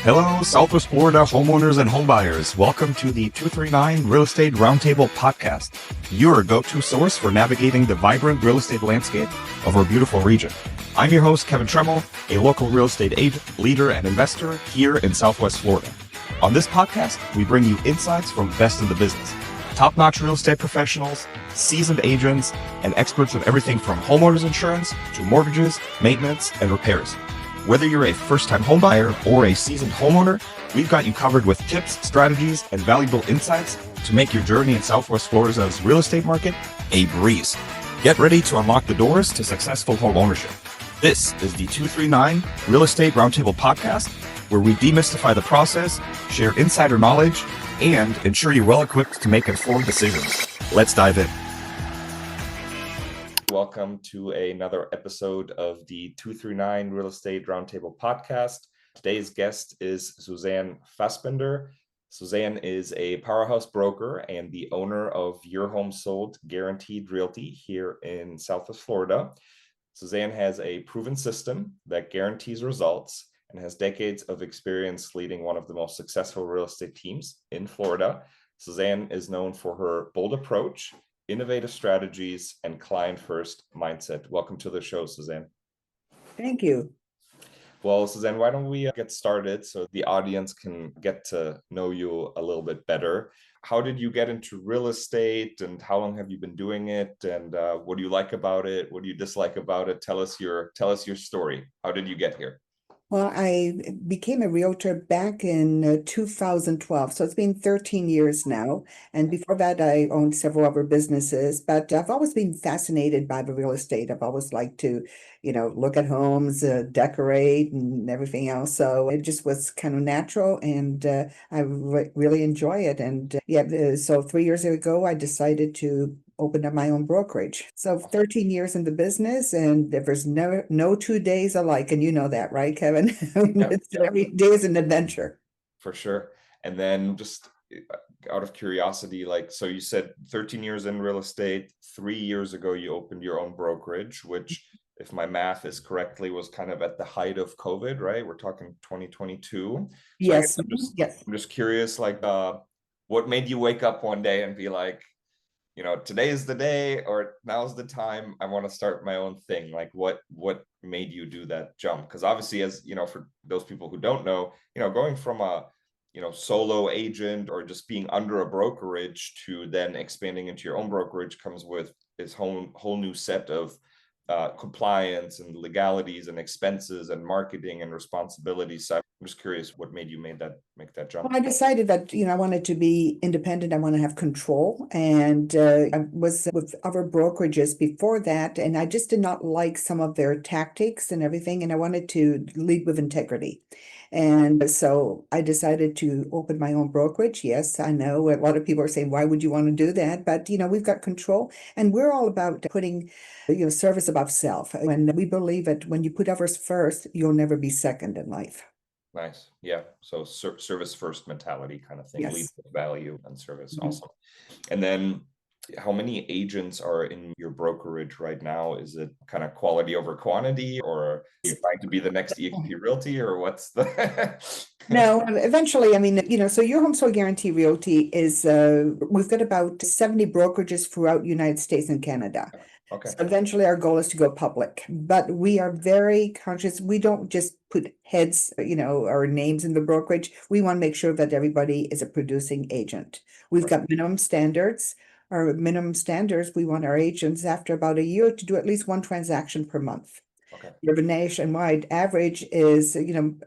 Hello, Southwest Florida homeowners and homebuyers. Welcome to the 239 Real Estate Roundtable Podcast, your go-to source for navigating the vibrant real estate landscape of our beautiful region. I'm your host, Kevin Tremmel, a local real estate agent, leader, and investor here in Southwest Florida. On this podcast, we bring you insights from the best in the business, top-notch real estate professionals, seasoned agents, and experts in everything from homeowners insurance to mortgages, maintenance, and repairs. Whether you're a first-time homebuyer or a seasoned homeowner, we've got you covered with tips, strategies, and valuable insights to make your journey in Southwest Florida's real estate market a breeze. Get ready to unlock the doors to successful home ownership. This is the 239 Real Estate Roundtable Podcast, where we demystify the process, share insider knowledge, and ensure you're well equipped to make informed decisions. Let's dive in. Welcome to another episode of the 239 Real Estate Roundtable Podcast. Today's guest is Suzanne Vasbinder. Suzanne is a powerhouse broker and the owner of Your Home Sold Guaranteed Realty here in Southwest Florida. Suzanne has a proven system that guarantees results and has decades of experience leading one of the most successful real estate teams in Florida. Suzanne is known for her bold approach, innovative strategies, and client-first mindset. Welcome to the show, Suzanne. Thank you. Well, Suzanne, why don't we get started so the audience can get to know you a little bit better? How did you get into real estate, and how long have you been doing it? And what do you like about it? What do you dislike about it? Tell us your story. How did you get here? Well, I became a realtor back in 2012. So it's been 13 years now. And before that, I owned several other businesses. But I've always been fascinated by the real estate. I've always liked to, look at homes, decorate, and everything else. So it just was kind of natural, and I really enjoy it. And so 3 years ago, I decided to opened up my own brokerage. So 13 years in the business, and there's no 2 days alike. And you know that, right, Kevin? Every day is an adventure. For sure. And then just out of curiosity, so you said 13 years in real estate, 3 years ago, you opened your own brokerage, which, if my math is correctly, was kind of at the height of COVID, right? We're talking 2022. So yes. I'm just curious, what made you wake up one day and be like, today is the day, or now's the time, I want to start my own thing? What made you do that jump? Because obviously, as for those people who don't know, going from a solo agent or just being under a brokerage to then expanding into your own brokerage comes with this whole new set of compliance and legalities and expenses and marketing and responsibilities. So I'm just curious, what made you make that jump? Well, I decided that, I wanted to be independent. I want to have control. And I was with other brokerages before that, and I just did not like some of their tactics and everything. And I wanted to lead with integrity. And so I decided to open my own brokerage. Yes, I know a lot of people are saying, why would you want to do that? But, we've got control, and we're all about putting, service above self. And we believe that when you put others first, you'll never be second in life. Nice. Yeah. So service first mentality kind of thing, Yes. lead with value and service. Mhm. Awesome. And then how many agents are in your brokerage right now? Is it kind of quality over quantity, or are you trying to be the next EXP Realty, or what's the... No, eventually, so Your Home Sold Guarantee Realty is, we've got about 70 brokerages throughout the United States and Canada. Okay. So eventually our goal is to go public, but we are very conscious. We don't just put heads, or names in the brokerage. We want to make sure that everybody is a producing agent. We've got minimum standards. Our minimum standards, we want our agents after about a year to do at least one transaction per month. Okay. The nationwide average is,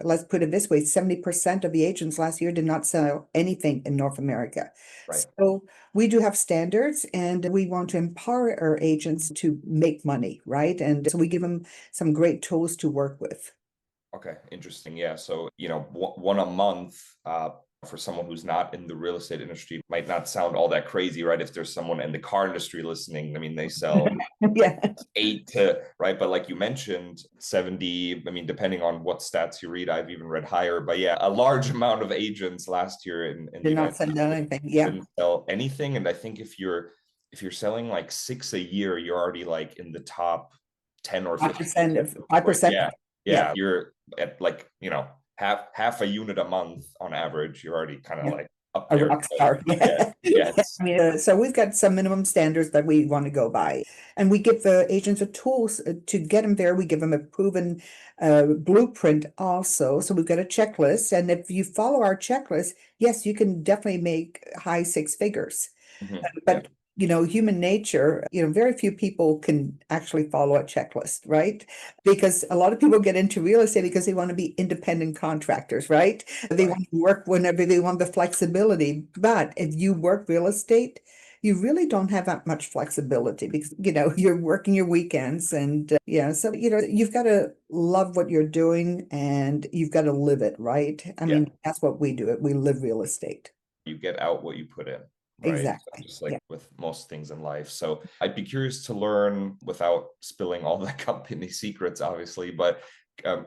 let's put it this way, 70% of the agents last year did not sell anything in North America. Right. So we do have standards, and we want to empower our agents to make money, right? And so we give them some great tools to work with. Okay, interesting. Yeah. So, one a month for someone who's not in the real estate industry might not sound all that crazy, right? If there's someone in the car industry listening, they sell 8 to, right? But like you mentioned, 70, depending on what stats you read, I've even read higher, but yeah, a large amount of agents last year in did not sell anything. Yeah. Didn't sell anything. And I think if you're selling 6 a year, you're already in the top 10 or 15. 5%. Yeah. You're at half a unit a month on average, you're already kind of like up A there. rock star. Yeah. I mean, so we've got some minimum standards that we want to go by, and we give the agents the tools to get them there. We give them a proven blueprint also. So we've got a checklist, and if you follow our checklist, yes, you can definitely make high six figures. But human nature, very few people can actually follow a checklist, right? Because a lot of people get into real estate because they want to be independent contractors, right? They want to work whenever they want the flexibility. But if you work real estate, you really don't have that much flexibility because, you're working your weekends and so, you've got to love what you're doing and you've got to live it, right? I mean, that's what we do. We live real estate. You get out what you put in. Right. Exactly. Just like with most things in life. So I'd be curious to learn, without spilling all the company secrets, obviously, but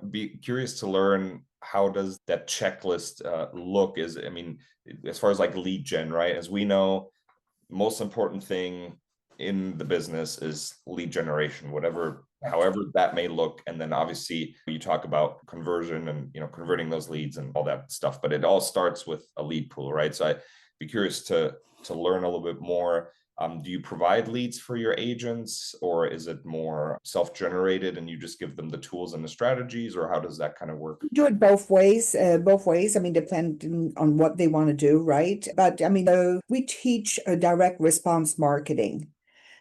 be curious to learn, how does that checklist look? As far as like lead gen, right? As we know, most important thing in the business is lead generation, however that may look. And then obviously you talk about conversion and, converting those leads and all that stuff, but it all starts with a lead pool, right? So I'd be curious to learn a little bit more. Do you provide leads for your agents, or is it more self-generated and you just give them the tools and the strategies, or how does that kind of work? Do it both ways, I mean, depending on what they want to do, right? But I mean, we teach a direct response marketing.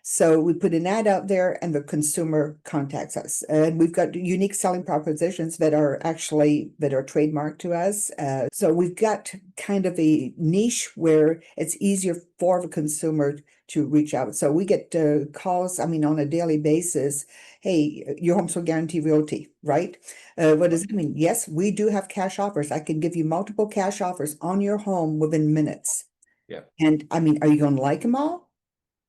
So we put an ad out there and the consumer contacts us. And we've got unique selling propositions that are trademarked to us. So we've got kind of a niche where it's easier for the consumer to reach out. So we get calls, on a daily basis. Hey, your home's for guarantee realty, right? What does it mean? Yes, we do have cash offers. I can give you multiple cash offers on your home within minutes. Yeah. And are you going to like them all?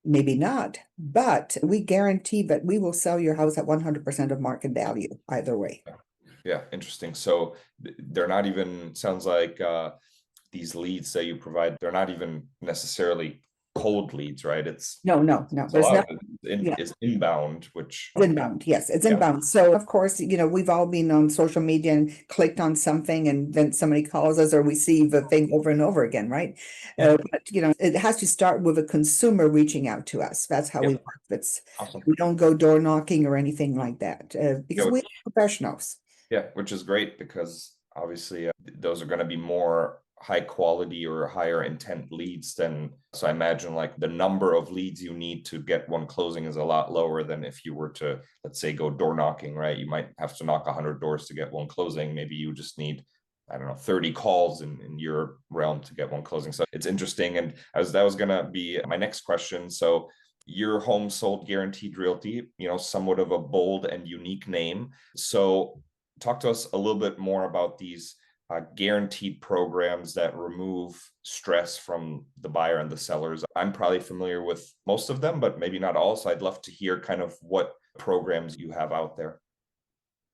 Maybe not, but we guarantee that we will sell your house at 100% of market value either way. Yeah, interesting. So they're not even, sounds like these leads that you provide, they're not even necessarily cold leads, right? No. There's not. It's inbound, which inbound. Yes, it's inbound. So of course, we've all been on social media and clicked on something, and then somebody calls us, or we see the thing over and over again, right? But it has to start with a consumer reaching out to us. That's how we work. It's awesome. We don't go door knocking or anything like that because we're professionals. Yeah, which is great, because obviously those are going to be more high quality or higher intent leads than, so I imagine like the number of leads you need to get one closing is a lot lower than if you were to, let's say, go door knocking, right? You might have to knock 100 doors to get one closing. Maybe you just need, 30 calls in your realm to get one closing. So it's interesting. And that was going to be my next question. So your home sold guaranteed realty, somewhat of a bold and unique name. So talk to us a little bit more about these guaranteed programs that remove stress from the buyer and the sellers. I'm probably familiar with most of them, but maybe not all. So I'd love to hear kind of what programs you have out there.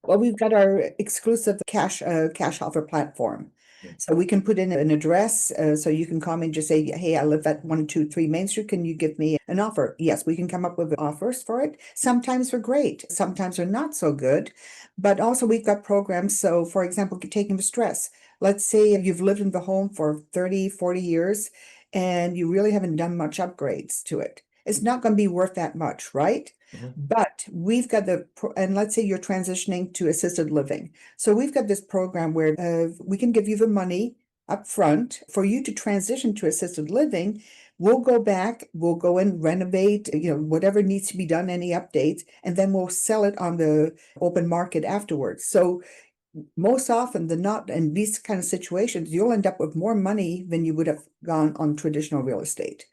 Well, we've got our exclusive cash offer platform. So we can put in an address. So you can call me and just say, hey, I live at 123 Main Street. Can you give me an offer? Yes, we can come up with offers for it. Sometimes they're great. Sometimes they're not so good. But also we've got programs. So for example, taking the stress. Let's say you've lived in the home for 30, 40 years and you really haven't done much upgrades to it. It's not going to be worth that much, right? But we've got and let's say you're transitioning to assisted living. So we've got this program where we can give you the money up front for you to transition to assisted living. We'll go back, we'll go and renovate, whatever needs to be done, any updates, and then we'll sell it on the open market afterwards. So most often than not, in these kind of situations, you'll end up with more money than you would have gone on traditional real estate.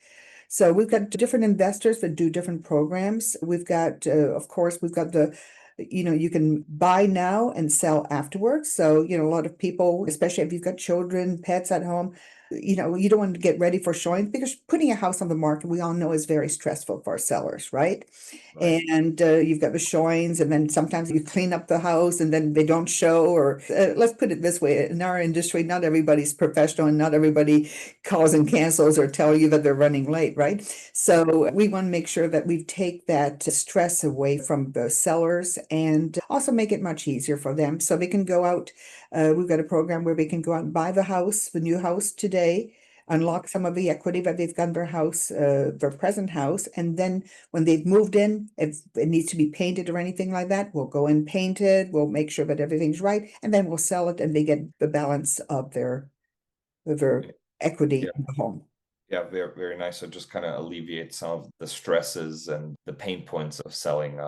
So we've got different investors that do different programs. We've got, of course, we've got you can buy now and sell afterwards. So, a lot of people, especially if you've got children, pets at home, You don't want to get ready for showing because putting a house on the market, we all know is very stressful for sellers, right? Right. And you've got the showings, and then sometimes you clean up the house and then they don't show. Or let's put it this way, in our industry, not everybody's professional and not everybody calls and cancels or tell you that they're running late, right? So we want to make sure that we take that stress away from the sellers and also make it much easier for them so they can go out. We've got a program where they can go out and buy the new house today, unlock some of the equity that they've got in their house, their present house, and then when they've moved in, if it needs to be painted or anything like that, we'll go and paint it, we'll make sure that everything's right, and then we'll sell it and they get the balance of their equity Yeah. in the home. Yeah, very, very nice. So just kind of alleviate some of the stresses and the pain points of selling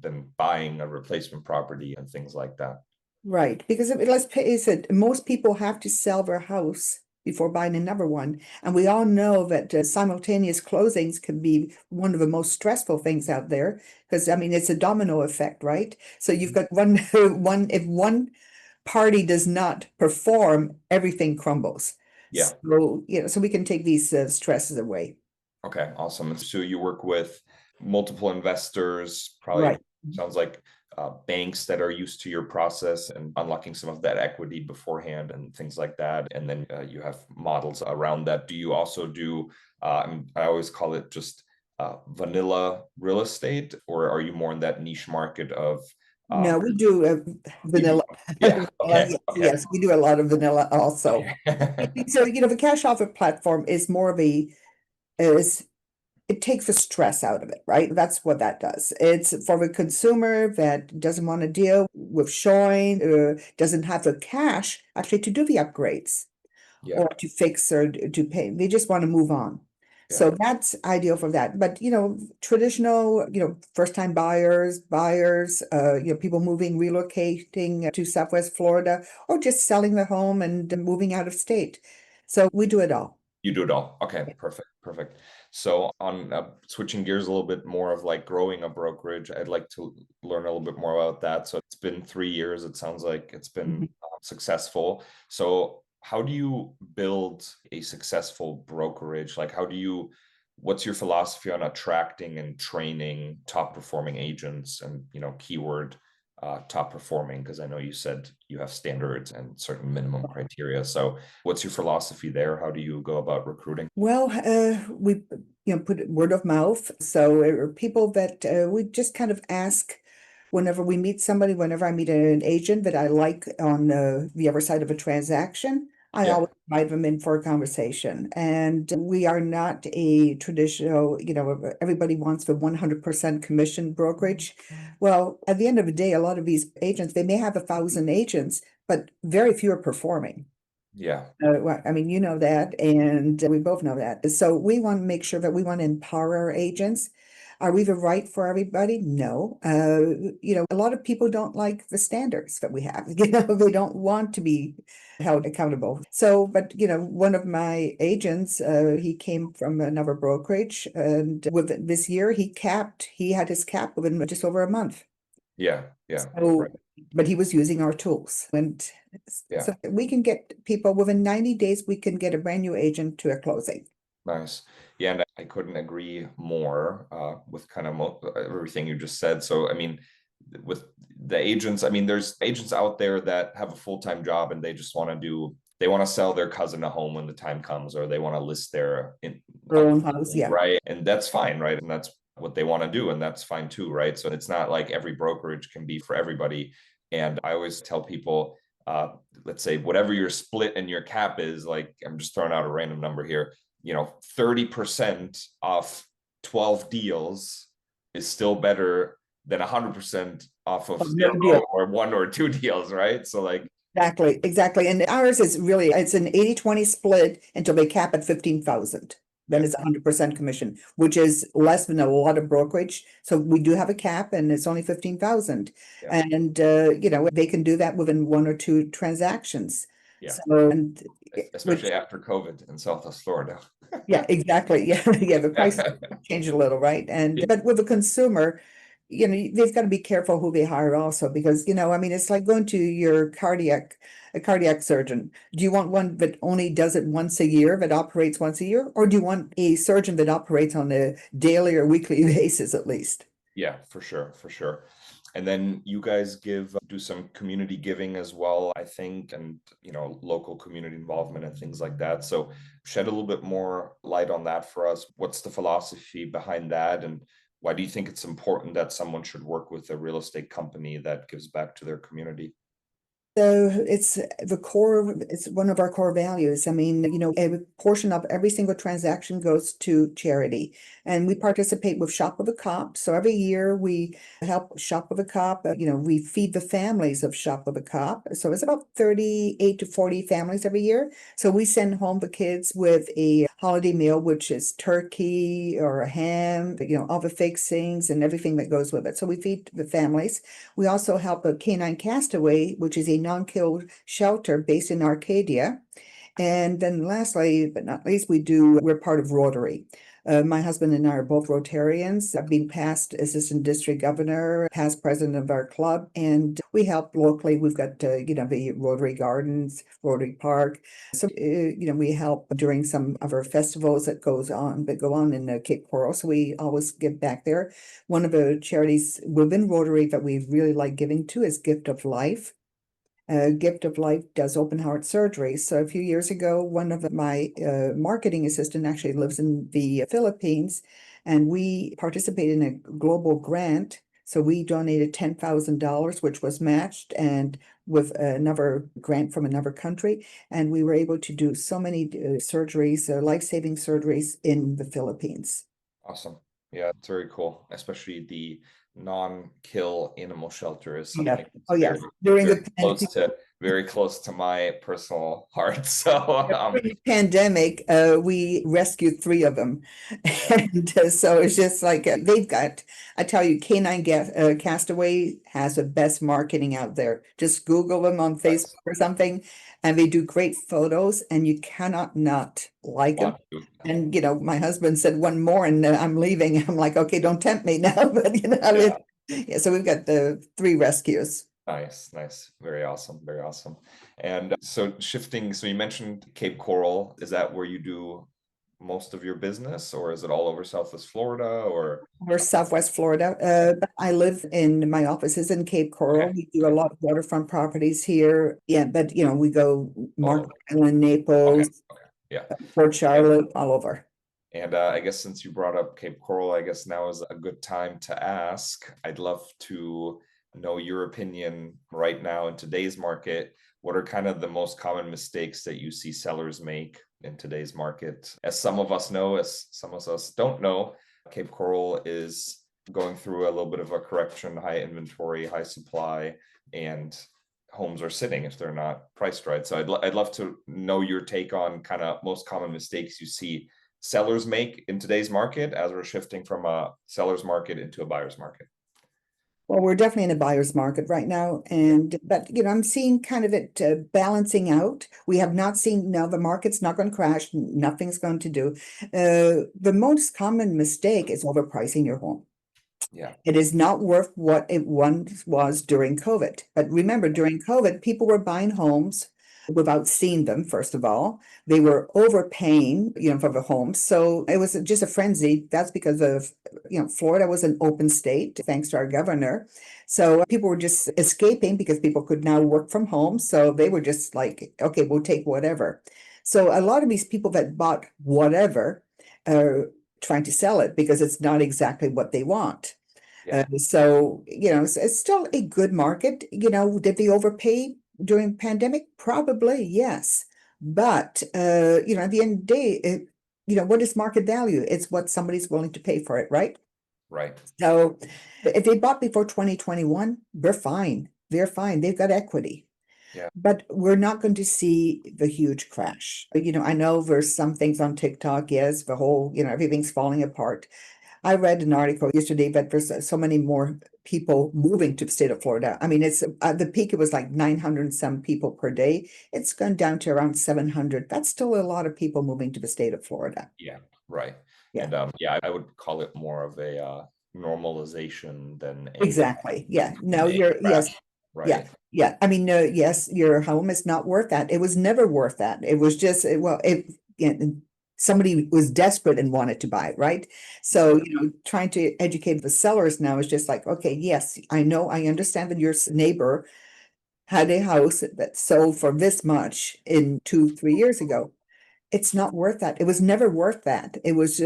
and buying a replacement property and things like that. Right, because let's face it, most people have to sell their house before buying another one. And we all know that simultaneous closings can be one of the most stressful things out there because, I mean, it's a domino effect, right? So you've got if one party does not perform, everything crumbles. Yeah. So we can take these stresses away. Okay, awesome. So you work with multiple investors, probably Right. sounds like banks that are used to your process and unlocking some of that equity beforehand and things like that. And then you have models around that. Do you also do, I always call it just vanilla real estate, or are you more in that niche market of? No, we do vanilla. Yeah. Okay. Yes, Okay. yes, we do a lot of vanilla also. Okay. So, the cash offer platform is more of it takes the stress out of it, right? That's what that does. It's for the consumer that doesn't want to deal with showing, doesn't have the cash actually to do the upgrades Yeah. or to fix or to pay. They just want to move on. Yeah. So that's ideal for that. But, traditional, first-time buyers, people moving, relocating to Southwest Florida, or just selling their home and moving out of state. So we do it all. You do it all. Okay, perfect, perfect. So on switching gears a little bit more of like growing a brokerage, I'd like to learn a little bit more about that. So it's been 3 years. It sounds like it's been successful. So how do you build a successful brokerage? Like what's your philosophy on attracting and training top performing agents and, keyword top performing? Because I know you said you have standards and certain minimum criteria. So what's your philosophy there? How do you go about recruiting? Well, we put word of mouth. So people that we just kind of ask whenever we meet somebody, whenever I meet an agent that I like on the other side of a transaction, I always invite them in for a conversation. And we are not a traditional, everybody wants the 100% commission brokerage. Well, at the end of the day, a lot of these agents, they may have 1,000 agents, but very few are performing. Yeah. Well, I mean, you know that, and we both know that. So we want to make sure that we want to empower our agents. Are we the right for everybody? No. A lot of people don't like the standards that we have. They don't want to be held accountable. So, but one of my agents, he came from another brokerage, and with this year, he had his cap within just over a month. Yeah. So, Right. but he was using our tools. And so we can get people within 90 days, we can get a brand new agent to a closing. Nice. Yeah, and I couldn't agree more with kind of everything you just said. So, I mean, with the agents, I mean, there's agents out there that have a full-time job and they just want to sell their cousin a home when the time comes, or they want to list their own house, yeah. Right. And that's fine, right? And that's what they want to do, and that's fine too, right? So it's not like every brokerage can be for everybody. And I always tell people, let's say whatever your split and your cap is, like I'm just throwing out a random number here, 30% off 12 deals is still better than 100% off of no 0 deal. or 1 or 2 deals, right? So like Exactly. And ours is really, it's an 80-20 split until they cap at 15,000. Then it's 100% commission, which is less than a lot of brokerage. So we do have a cap and it's only 15,000. Yeah. And, they can do that within 1 or 2 transactions. Yeah. So, and especially after COVID in Southwest Florida. yeah, exactly. Yeah, the prices change a little, right? And but with the consumer, they've got to be careful who they hire also, because, I mean, it's like going to your a cardiac surgeon. Do you want one that only does it once a year, that operates once a year? Or do you want a surgeon that operates on a daily or weekly basis at least? Yeah, for sure, for sure. And then you guys do some community giving as well, I think, and local community involvement and things like that. So shed a little bit more light on that for us. What's the philosophy behind that, and why do you think it's important that someone should work with a real estate company that gives back to their community? So it's one of our core values. I mean, a portion of every single transaction goes to charity, and we participate with Shop with a Cop. So every year we help Shop with a Cop. We feed the families of Shop with a Cop. So it's about 38 to 40 families every year. So we send home the kids with a holiday meal, which is turkey or a ham, all the fixings and everything that goes with it. So we feed the families. We also help a Canine Castaway, which is a non-kill shelter based in Arcadia. And then lastly, but not least, we're part of Rotary. My husband and I are both Rotarians. I've been past assistant district governor, past president of our club, and we help locally. We've got, the Rotary Gardens, Rotary Park. So, we help during some of our festivals that go on in Cape Coral. So we always give back there. One of the charities within Rotary that we really like giving to is Gift of Life. Gift of Life does open heart surgery. So a few years ago, one of my marketing assistant actually lives in the Philippines, and we participated in a global grant. So we donated $10,000, which was matched, and with another grant from another country, and we were able to do so many surgeries, life-saving surgeries in the Philippines. Awesome. Yeah, it's very cool, especially the non-kill animal shelter is Yeah. something Oh, yeah. very, During very the very close to my personal heart. So during the pandemic, we rescued 3 of them. And so it's just like I tell you, Castaway has the best marketing out there. Just Google them on Facebook or something, and they do great photos, and you cannot not like them. And, my husband said one more, and I'm leaving. I'm like, okay, don't tempt me now. But, yeah, so we've got the 3 rescues. Nice, nice. Very awesome. Very awesome. And so you mentioned Cape Coral. Is that where you do most of your business, or is it all over Southwest Florida or Southwest Florida. But I live my office is in Cape Coral. Okay. We do a lot of waterfront properties here. Yeah, but we go Mark Island, Okay, Naples, okay. Yeah. Port Charlotte, all over. And I guess since you brought up Cape Coral, I guess now is a good time to ask. I'd love to know your opinion right now in today's market. What are kind of the most common mistakes that you see sellers make in today's market? As some of us know, as some of us don't know, Cape Coral is going through a little bit of a correction, high inventory, high supply, and homes are sitting if they're not priced right. So I'd love to know your take on kind of most common mistakes you see sellers make in today's market as we're shifting from a seller's market into a buyer's market. Well, we're definitely in a buyer's market right now, but I'm seeing kind of it balancing out. We have not seen now the market's not going to crash. Nothing's going to do. The most common mistake is overpricing your home. Yeah. It is not worth what it once was during COVID. But remember, during COVID, people were buying homes without seeing them, first of all. They were overpaying, for the homes. So it was just a frenzy. That's because of, Florida was an open state, thanks to our governor. So people were just escaping because people could now work from home. So they were just like, okay, we'll take whatever. So a lot of these people that bought whatever are trying to sell it because it's not exactly what they want. Yeah. So, it's still a good market. Did they overpay during pandemic? Probably, yes. But, at the end of the day, what is market value? It's what somebody's willing to pay for it, right? Right. So if they bought before 2021, they're fine. They're fine. They've got equity. Yeah. But we're not going to see the huge crash. I know there's some things on TikTok, yes, the whole, everything's falling apart. I read an article yesterday that there's so many more people moving to the state of Florida. I mean, it's at the peak, it was like 900 and some people per day. It's gone down to around 700. That's still a lot of people moving to the state of Florida. Yeah, right. Yeah. And I would call it more of a normalization than Exactly. Yeah. No, a you're, yes. crash, Yeah. right? Yeah. I mean, yes, your home is not worth that. It was never worth that. It was just, well, yeah, somebody was desperate and wanted to buy it, right? So, trying to educate the sellers now is just like, okay, yes, I know, I understand that your neighbor had a house that sold for this much in 2, 3 years ago. It's not worth that. It was never worth that. It was,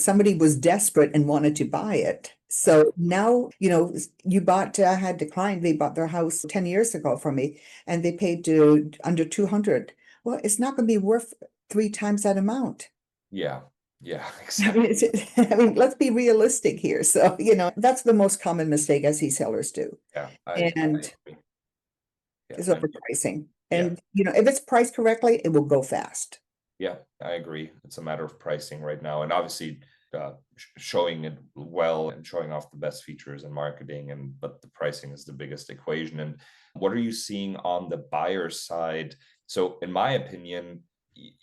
somebody was desperate and wanted to buy it. So now, you bought, I had declined, they bought their house 10 years ago from me and they paid to under 200. Well, it's not going to be worth 3 times that amount. Yeah, yeah, I mean, exactly. I mean, let's be realistic here. So, that's the most common mistake I see sellers do. Yeah, I And agree. Yeah, is overpricing. yeah. And, if it's priced correctly, it will go fast. Yeah, I agree. It's a matter of pricing right now, and obviously showing it well and showing off the best features and marketing, but the pricing is the biggest equation. And what are you seeing on the buyer side? So, in my opinion,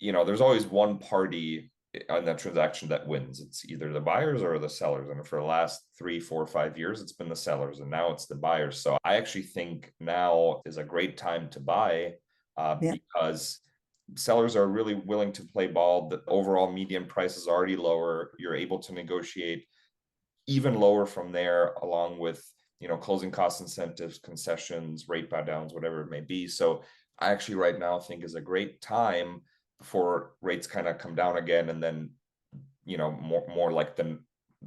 there's always one party on that transaction that wins. It's either the buyers or the sellers. And for the last 3, 4, 5 years, it's been the sellers, and now it's the buyers. So I actually think now is a great time to buy Yeah. because sellers are really willing to play ball. The overall median price is already lower. You're able to negotiate even lower from there, along with closing cost incentives, concessions, rate buy downs, whatever it may be. So I actually right now think is a great time before rates kind of come down again, and then more like the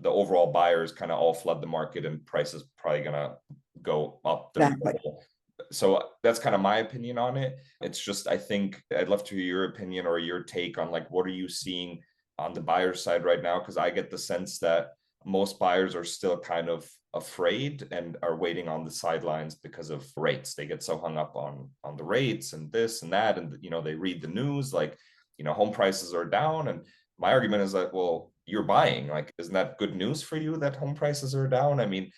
overall buyers kind of all flood the market and prices probably gonna go up the Exactly. middle. So that's kind of my opinion on it. It's just, I think I'd love to hear your opinion or your take on like, what are you seeing on the buyer side right now? Because I get the sense that most buyers are still kind of afraid and are waiting on the sidelines because of rates. They get so hung up on the rates and this and that, and they read the news like home prices are down. And my argument is that, well, you're buying, like, isn't that good news for you that home prices are down? I mean,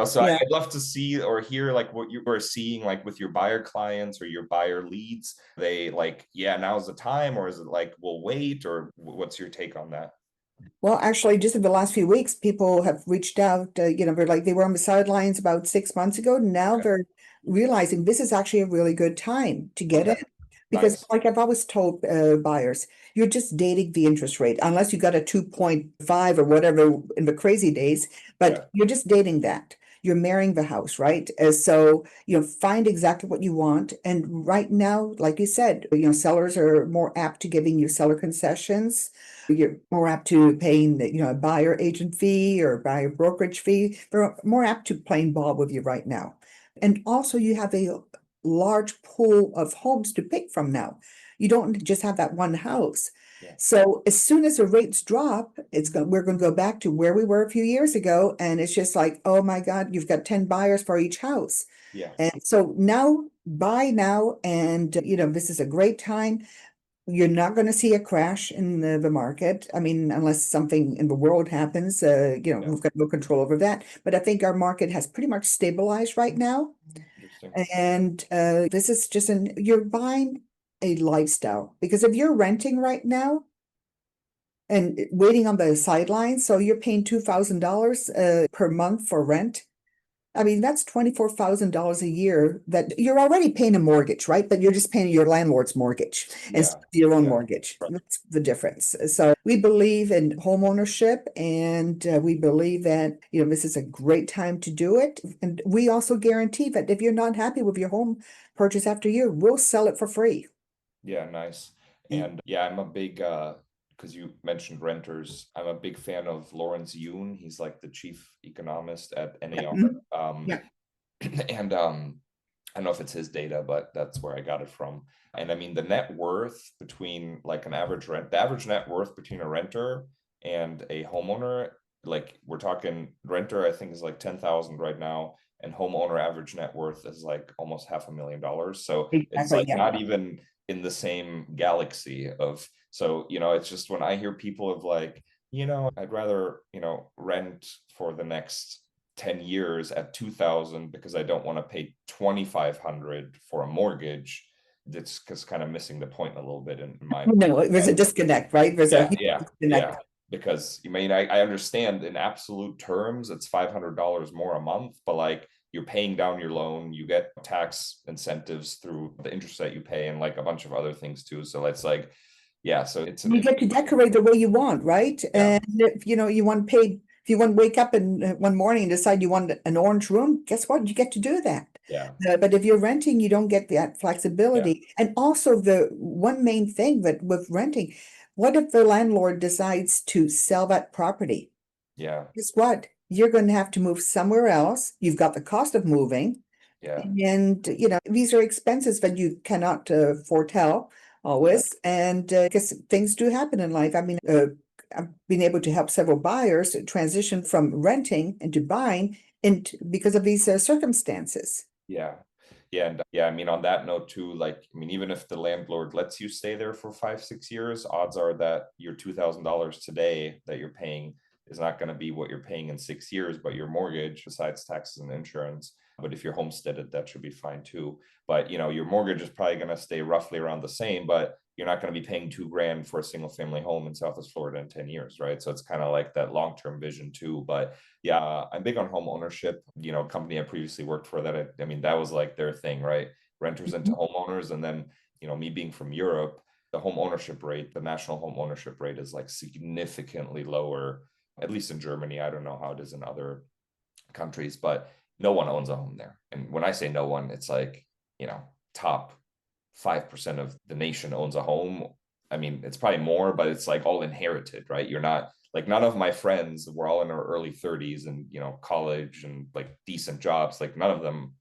so Yeah. I'd love to see or hear like what you are seeing like with your buyer clients or your buyer leads. They like, yeah, now's the time, or is it like we'll wait, or what's your take on that? Well, actually, just in the last few weeks, people have reached out, they're like, they were on the sidelines about 6 months ago. Now Okay. they're realizing this is actually a really good time to get Okay. in. Because Nice. like I've always told buyers, you're just dating the interest rate, unless you got a 2.5 or whatever in the crazy days, but Yeah. you're just dating that. You're marrying the house, right? So, find exactly what you want. And right now, like you said, sellers are more apt to giving you seller concessions. You're more apt to paying a buyer agent fee or buyer brokerage fee. They're more apt to playing ball with you right now. And also you have a large pool of homes to pick from now. You don't just have that one house. Yeah. So as soon as the rates drop, we're going to go back to where we were a few years ago. And it's just like, oh my God, you've got 10 buyers for each house. Yeah. And so now buy now. And, this is a great time. You're not going to see a crash in the market. I mean, unless something in the world happens, we've got no control over that. But I think our market has pretty much stabilized right now. Interesting. And this is just you're buying a lifestyle, because if you're renting right now and waiting on the sidelines, so you're paying $2,000 per month for rent. I mean, that's $24,000 a year that you're already paying a mortgage, right? But you're just paying your landlord's mortgage instead of your own mortgage. Right. That's the difference. So we believe in home ownership, and we believe that, this is a great time to do it. And we also guarantee that if you're not happy with your home purchase after a year, we'll sell it for free. Yeah, nice. Yeah. And yeah, I'm a big because you mentioned renters, I'm a big fan of Lawrence Yun. He's like the chief economist at NAR. Yeah. And I don't know if it's his data, but that's where I got it from. And I mean, the net worth between like the average net worth between a renter and a homeowner, like we're talking renter, I think is like 10,000 right now, and homeowner average net worth is like almost $500,000. So it's Exactly, like yeah. not even in the same galaxy of, so, it's just when I hear people of like, I'd rather, rent for the next 10 years at 2,000 because I don't want to pay 2,500 for a mortgage. That's just kind of missing the point a little bit in my No, there's a disconnect, right? There's a huge disconnect. because I understand in absolute terms it's $500 more a month, but like you're paying down your loan, you get tax incentives through the interest that you pay and like a bunch of other things too. So it's like, yeah, so it's You get to decorate the way you want, right? Yeah. And if you want paid, if you want to wake up in one morning and decide you want an orange room, guess what? You get to do that. Yeah. But if you're renting, you don't get that flexibility. And also the one main thing that with renting, what if the landlord decides to sell that property? Yeah. Guess what? You're going to have to move somewhere else. You've got the cost of moving. Yeah. And, these are expenses that you cannot foretell always. And because things do happen in life. I mean, I've been able to help several buyers transition from renting into buying because of these circumstances. Yeah. Yeah. And yeah, I mean, on that note too, like, I mean, even if the landlord lets you stay there for 5-6 years, odds are that your $2,000 today that you're paying is not going to be what you're paying in 6 years, but your mortgage, besides taxes and insurance. But if you're homesteaded, that should be fine too. But your mortgage is probably going to stay roughly around the same, but you're not going to be paying $2,000 for a single family home in Southwest Florida in 10 years, right? So it's kind of like that long-term vision too. But yeah, I'm big on home ownership. Company I previously worked for, I mean, that was like their thing, right? Renters into homeowners. And then, me being from Europe, the home ownership rate, the national home ownership rate is like significantly lower, at least in Germany. I don't know how it is in other countries, but no one owns a home there. And when I say no one, it's like, top 5% of the nation owns a home. I mean, it's probably more, but it's like all inherited, right? You're not like, none of my friends were all in our early 30s and, college and like decent jobs. Like none of them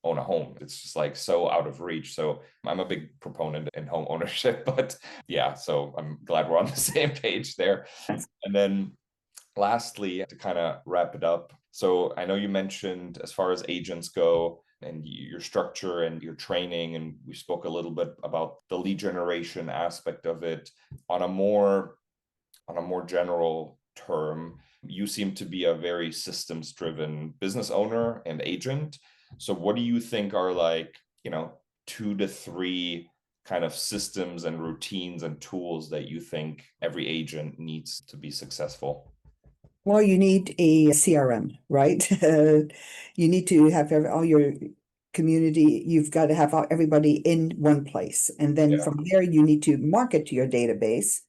own a home. It's just like so out of reach. So I'm a big proponent in home ownership, but yeah, so I'm glad we're on the same page there. And then lastly, to kind of wrap it up. So I know you mentioned as far as agents go and your structure and your training, and we spoke a little bit about the lead generation aspect of it. On a more general term, you seem to be a very systems driven business owner and agent. So what do you think are like, 2 to 3 kind of systems and routines and tools that you think every agent needs to be successful? Well, you need a CRM, right? You need to have all your community. You've got to have everybody in one place. And then from there, you need to market to your database.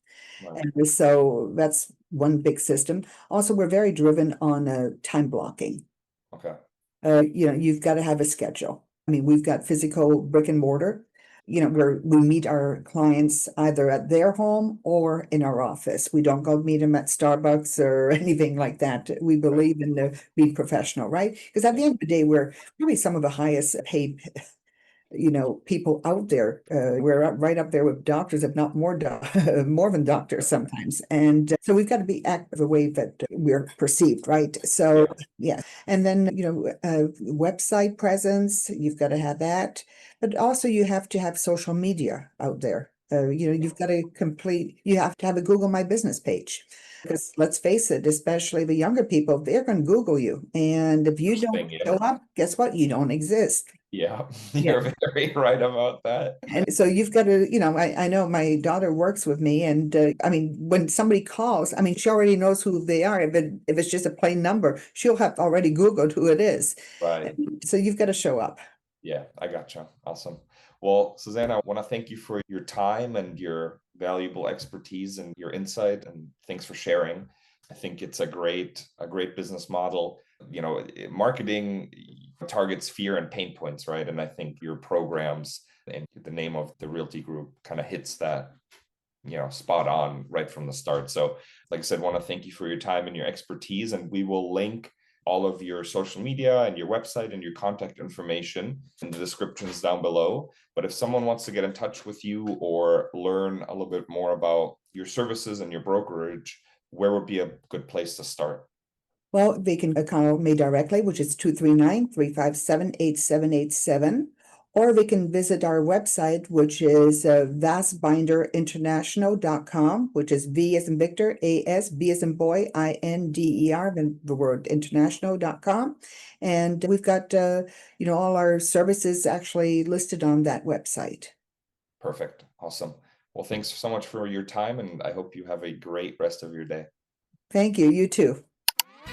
Right. And so that's one big system. Also, we're very driven on time blocking. Okay. You've got to have a schedule. I mean, we've got physical brick and mortar, where we meet our clients either at their home or in our office. We don't go meet them at Starbucks or anything like that. We believe in being professional, right? Because at the end of the day, we're probably some of the highest paid people out there. We're right up there with doctors, if not more than doctors sometimes. And so we've got to be active the way that we're perceived, right? So yeah. And then, website presence, you've got to have that. But also you have to have social media out there. You've got to you have to have a Google My Business page. Because let's face it, especially the younger people, they're going to Google you. And if you don't show up, guess what? You don't exist. Yeah, you're very right about that. And so you've got to, I know my daughter works with me, and I mean, when somebody calls, I mean, she already knows who they are. If it's just a plain number, she'll have already Googled who it is. Right. So you've got to show up. Yeah, I gotcha. Awesome. Well, Suzanne, I want to thank you for your time and your valuable expertise and your insight, and thanks for sharing. I think it's a great business model. Marketing targets fear and pain points, right? And I think your programs and the name of the Realty Group kind of hits that, spot on right from the start. So, like I said, want to thank you for your time and your expertise, and we will link all of your social media and your website and your contact information in the descriptions down below. But if someone wants to get in touch with you or learn a little bit more about your services and your brokerage, where would be a good place to start? Well, they can call me directly, which is 239-357-8787, or they can visit our website, which is vasbinderinternational.com, which is V as in Victor, A-S, B as in boy, I-N-D-E-R, then the word international.com. And we've got, all our services actually listed on that website. Perfect. Awesome. Well, thanks so much for your time, and I hope you have a great rest of your day. Thank you. You too.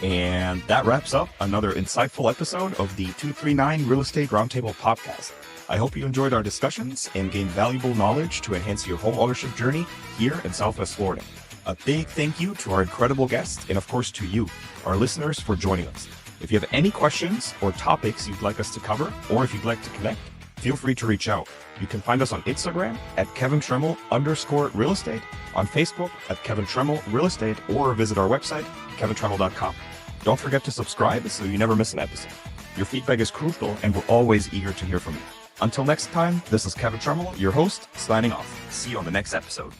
And that wraps up another insightful episode of the 239 Real Estate Roundtable Podcast. I hope you enjoyed our discussions and gained valuable knowledge to enhance your home ownership journey here in Southwest Florida. A big thank you to our incredible guests and of course to you, our listeners, for joining us. If you have any questions or topics you'd like us to cover, or if you'd like to connect, feel free to reach out. You can find us on Instagram at Kevin Tremmel _real estate, on Facebook at Kevin Tremmel Real Estate, or visit our website, kevintremmel.com. Don't forget to subscribe so you never miss an episode. Your feedback is crucial and we're always eager to hear from you. Until next time, this is Kevin Tremmel, your host, signing off. See you on the next episode.